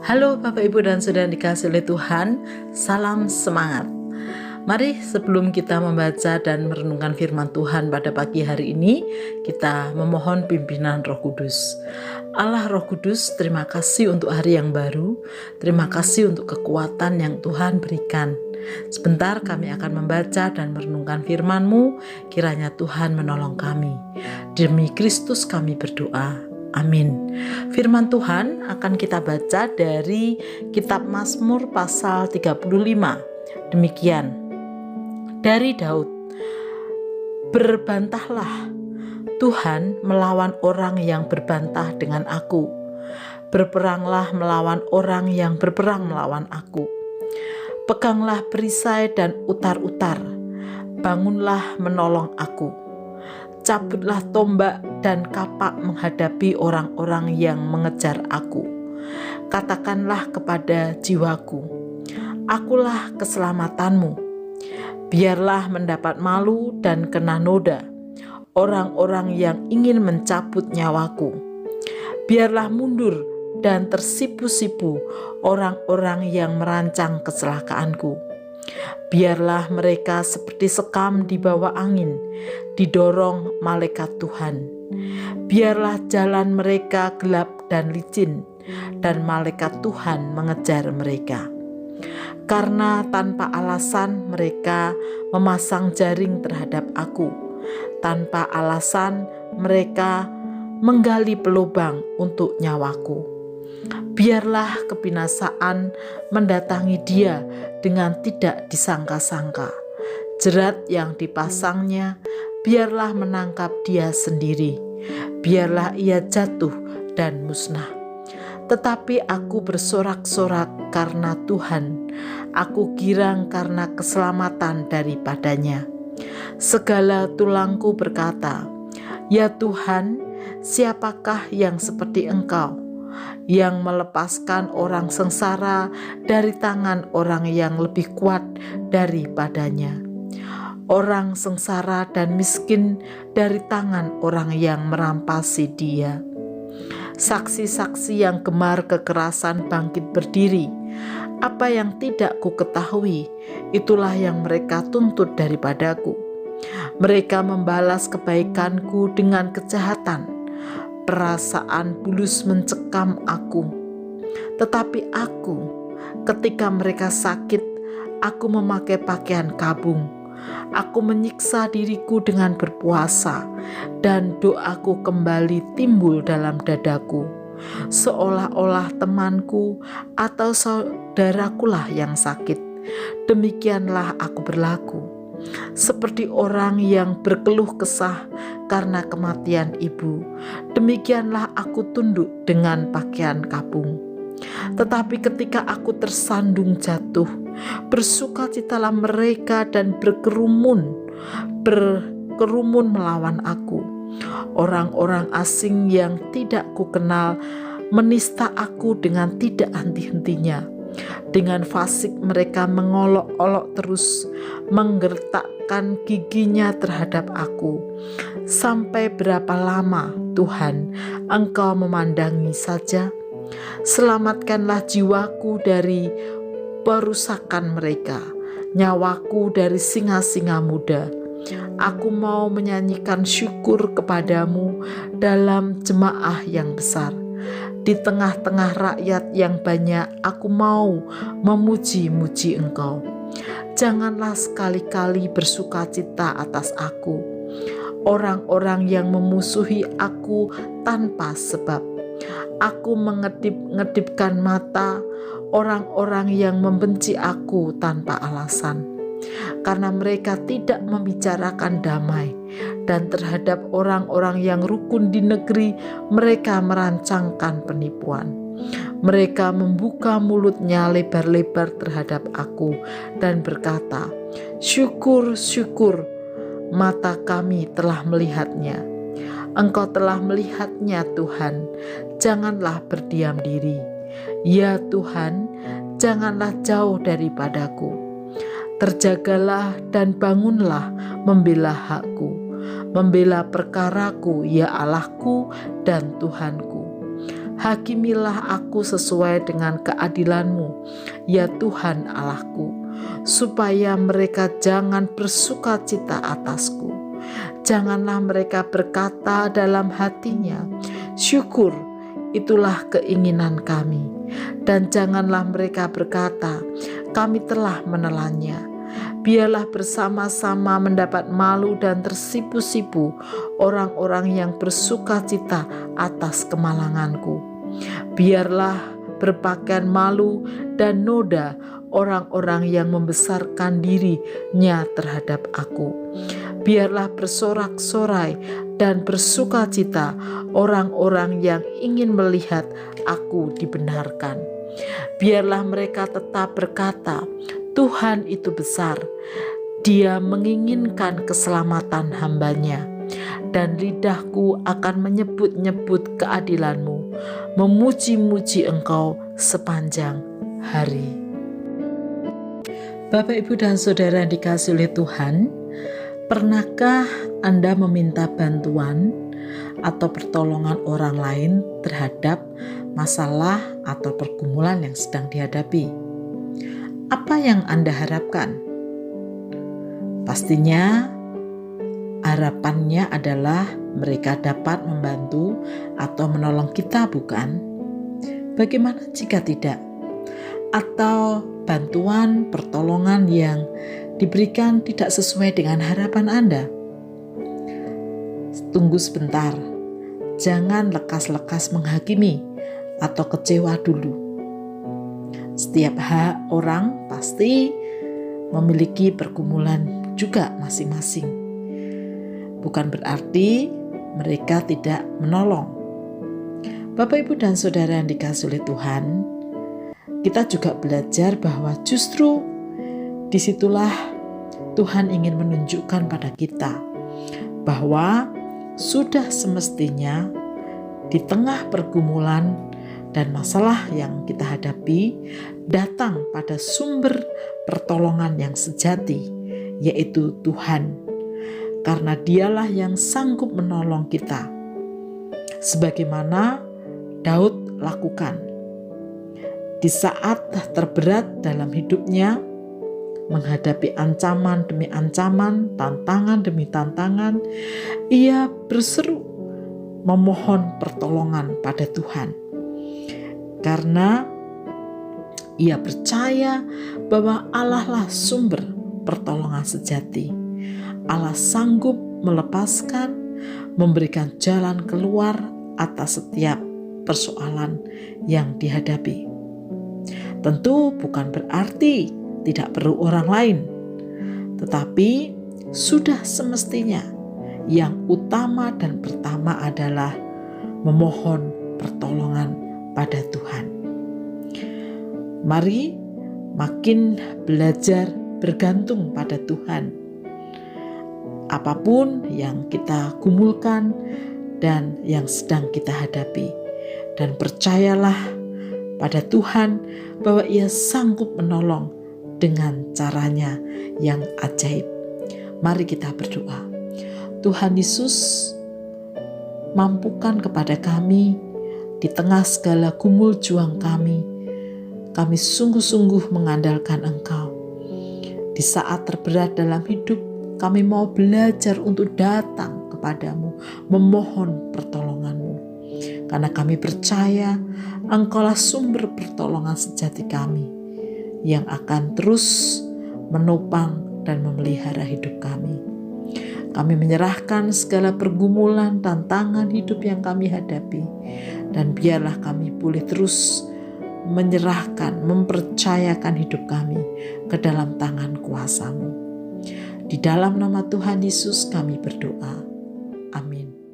Halo Bapak Ibu dan Saudara dikasih oleh Tuhan, salam semangat. Mari sebelum kita membaca dan merenungkan firman Tuhan pada pagi hari ini, kita memohon pimpinan Roh Kudus. Allah Roh Kudus, terima kasih untuk hari yang baru, terima kasih untuk kekuatan yang Tuhan berikan. Sebentar kami akan membaca dan merenungkan firman-Mu, kiranya Tuhan menolong kami. Demi Kristus kami berdoa. Amin. Firman Tuhan akan kita baca dari kitab Mazmur pasal 35. Demikian. Dari Daud. Berbantahlah, Tuhan melawan orang yang berbantah dengan aku. Berperanglah melawan orang yang berperang melawan aku. Peganglah perisai dan utar-utar. Bangunlah menolong aku. Cabutlah tombak dan kapak menghadapi orang-orang yang mengejar aku. Katakanlah kepada jiwaku, akulah keselamatanmu. Biarlah mendapat malu dan kena noda orang-orang yang ingin mencabut nyawaku. Biarlah mundur dan tersipu-sipu orang-orang yang merancang kecelakaanku. Biarlah mereka seperti sekam di bawah angin, didorong malaikat Tuhan. Biarlah jalan mereka gelap dan licin, dan malaikat Tuhan mengejar mereka. Karena tanpa alasan mereka memasang jaring terhadap aku. Tanpa alasan mereka menggali pelubang untuk nyawaku. Biarlah kebinasaan mendatangi dia dengan tidak disangka-sangka. Jerat yang dipasangnya, biarlah menangkap dia sendiri. Biarlah ia jatuh dan musnah. Tetapi aku bersorak-sorak karena Tuhan. Aku girang karena keselamatan daripadanya. Segala tulangku berkata, "Ya Tuhan, siapakah yang seperti Engkau, yang melepaskan orang sengsara dari tangan orang yang lebih kuat daripadanya, orang sengsara dan miskin dari tangan orang yang merampasi dia. Saksi-saksi yang gemar kekerasan bangkit berdiri. Apa yang tidak ku ketahui, itulah yang mereka tuntut daripadaku. Mereka membalas kebaikanku dengan kejahatan. Perasaan bulus mencekam aku. Tetapi aku, ketika mereka sakit, aku memakai pakaian kabung. Aku menyiksa diriku dengan berpuasa, dan doaku kembali timbul dalam dadaku. Seolah-olah temanku atau saudarakulah yang sakit. Demikianlah aku berlaku. Seperti orang yang berkeluh kesah karena kematian ibu, demikianlah aku tunduk dengan pakaian kabung. Tetapi ketika aku tersandung jatuh, bersukacitalah mereka dan berkerumun melawan aku. Orang-orang asing yang tidak kukenal menista aku dengan tidak henti-hentinya. Dengan fasik mereka mengolok-olok terus, menggertakkan giginya terhadap aku. Sampai berapa lama, Tuhan, Engkau memandangi saja? Selamatkanlah jiwaku dari perusakan mereka, nyawaku dari singa-singa muda. Aku mau menyanyikan syukur kepadamu dalam jemaah yang besar. Di tengah-tengah rakyat yang banyak, aku mau memuji-muji Engkau. Janganlah sekali-kali bersukacita atas aku, orang-orang yang memusuhi aku tanpa sebab. Aku mengedip-ngedipkan mata orang-orang yang membenci aku tanpa alasan, karena mereka tidak membicarakan damai, dan terhadap orang-orang yang rukun di negeri mereka merancangkan penipuan. Mereka membuka mulutnya lebar-lebar terhadap aku dan berkata, "Syukur, syukur, mata kami telah melihatnya." Engkau telah melihatnya, Tuhan, janganlah berdiam diri. Ya Tuhan, janganlah jauh daripadaku. Terjagalah dan bangunlah membela hakku, membela perkaraku, ya Allahku dan Tuhanku. Hakimilah aku sesuai dengan keadilan-Mu, ya Tuhan Allahku, supaya mereka jangan bersukacita atasku. Janganlah mereka berkata dalam hatinya, syukur, itulah keinginan kami. Dan janganlah mereka berkata, kami telah menelannya. Biarlah bersama-sama mendapat malu dan tersipu-sipu orang-orang yang bersukacita atas kemalanganku. Biarlah berpakaian malu dan noda orang-orang yang membesarkan dirinya terhadap aku. Biarlah bersorak-sorai dan bersukacita orang-orang yang ingin melihat aku dibenarkan. Biarlah mereka tetap berkata, Tuhan itu besar, Dia menginginkan keselamatan hamba-Nya, dan lidahku akan menyebut-nyebut keadilan-Mu, memuji-muji Engkau sepanjang hari. Bapak, Ibu, dan Saudara yang dikasihi oleh Tuhan, pernahkah Anda meminta bantuan atau pertolongan orang lain terhadap masalah atau pergumulan yang sedang dihadapi? Apa yang Anda harapkan? Pastinya harapannya adalah mereka dapat membantu atau menolong kita, bukan? Bagaimana jika tidak? Atau bantuan, pertolongan yang diberikan tidak sesuai dengan harapan Anda? Tunggu sebentar, jangan lekas-lekas menghakimi atau kecewa dulu. Setiap orang pasti memiliki pergumulan juga masing-masing. Bukan berarti mereka tidak menolong. Bapak, Ibu, dan Saudara yang dikasihi oleh Tuhan, kita juga belajar bahwa justru disitulah Tuhan ingin menunjukkan pada kita bahwa sudah semestinya di tengah pergumulan dan masalah yang kita hadapi datang pada sumber pertolongan yang sejati, yaitu Tuhan. Karena Dialah yang sanggup menolong kita. Sebagaimana Daud lakukan. Di saat terberat dalam hidupnya, menghadapi ancaman demi ancaman, tantangan demi tantangan, ia berseru memohon pertolongan pada Tuhan. Karena ia percaya bahwa Allah lah sumber pertolongan sejati. Allah sanggup melepaskan, memberikan jalan keluar atas setiap persoalan yang dihadapi. Tentu bukan berarti tidak perlu orang lain, tetapi sudah semestinya yang utama dan pertama adalah memohon pertolongan pada Tuhan. Mari makin belajar bergantung pada Tuhan. Apapun yang kita gumulkan dan yang sedang kita hadapi, dan percayalah pada Tuhan bahwa Ia sanggup menolong dengan caranya yang ajaib. Mari kita berdoa. Tuhan Yesus, mampukan kepada kami di tengah segala gumul juang kami sungguh-sungguh mengandalkan Engkau. Di saat terberat dalam hidup, kami mau belajar untuk datang kepadamu, memohon pertolongan-Mu. Karena kami percaya Engkaulah sumber pertolongan sejati kami, yang akan terus menopang dan memelihara hidup kami. Kami menyerahkan segala pergumulan, tantangan hidup yang kami hadapi, dan biarlah kami boleh terus menyerahkan, mempercayakan hidup kami ke dalam tangan kuasa-Mu. Di dalam nama Tuhan Yesus kami berdoa. Amin.